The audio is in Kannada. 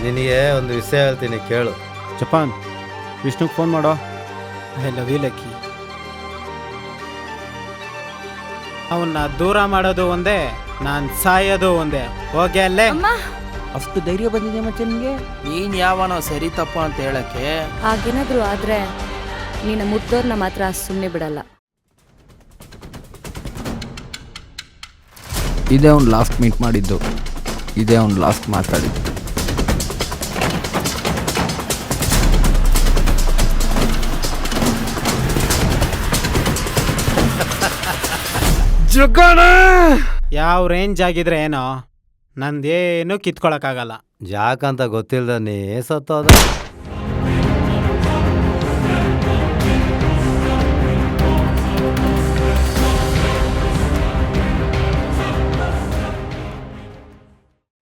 ನಿನಗೆ ಒಂದು ವಿಷಯ ಹೇಳ್ತೀನಿ ಕೇಳು. ಜಪಾನ್ ವಿಷ್ಣುಗೆ ಫೋನ್ ಮಾಡೋ. I love you Lucky. ಅವನ್ನ ದೂರ ಮಾಡೋದು ಒಂದೇ, ನಾನು ಸಾಯೋದು ಒಂದೇ. ಹೋಗಿ ಅಲ್ಲೇ. ಅಷ್ಟು ಧೈರ್ಯ ಬಂದಿದೆ ಮತ್ತೆ ನಿಮಗೆ? ನೀನ್ ಯಾವನೋ ಸರಿ ತಪ್ಪು ಅಂತ ಹೇಳಕ್ಕೆ. ಹಾಗೇನಾದ್ರೂ ಆದ್ರೆ ನಿನ್ನ ಮುದ್ದೋರ್ನ ಮಾತ್ರ ಸುಮ್ಮನೆ ಬಿಡಲ್ಲ. ಇದೇ ಅವ್ನು ಲಾಸ್ಟ್ ಮೀಟ್ ಮಾಡಿದ್ದು, ಇದೇ ಅವ್ನು ಲಾಸ್ಟ್ ಮಾತಾಡಿದ್ದು. ಯಾವ ರೇಂಜ್ ಆಗಿದ್ರೆ ಏನೋ, ನಂದೇನು ಕಿತ್ಕೊಳಕ್ಕಾಗಲ್ಲ. ಯಾಕಂತ ಗೊತ್ತಿಲ್ದ ನೀ ಸತ್ತೋದ.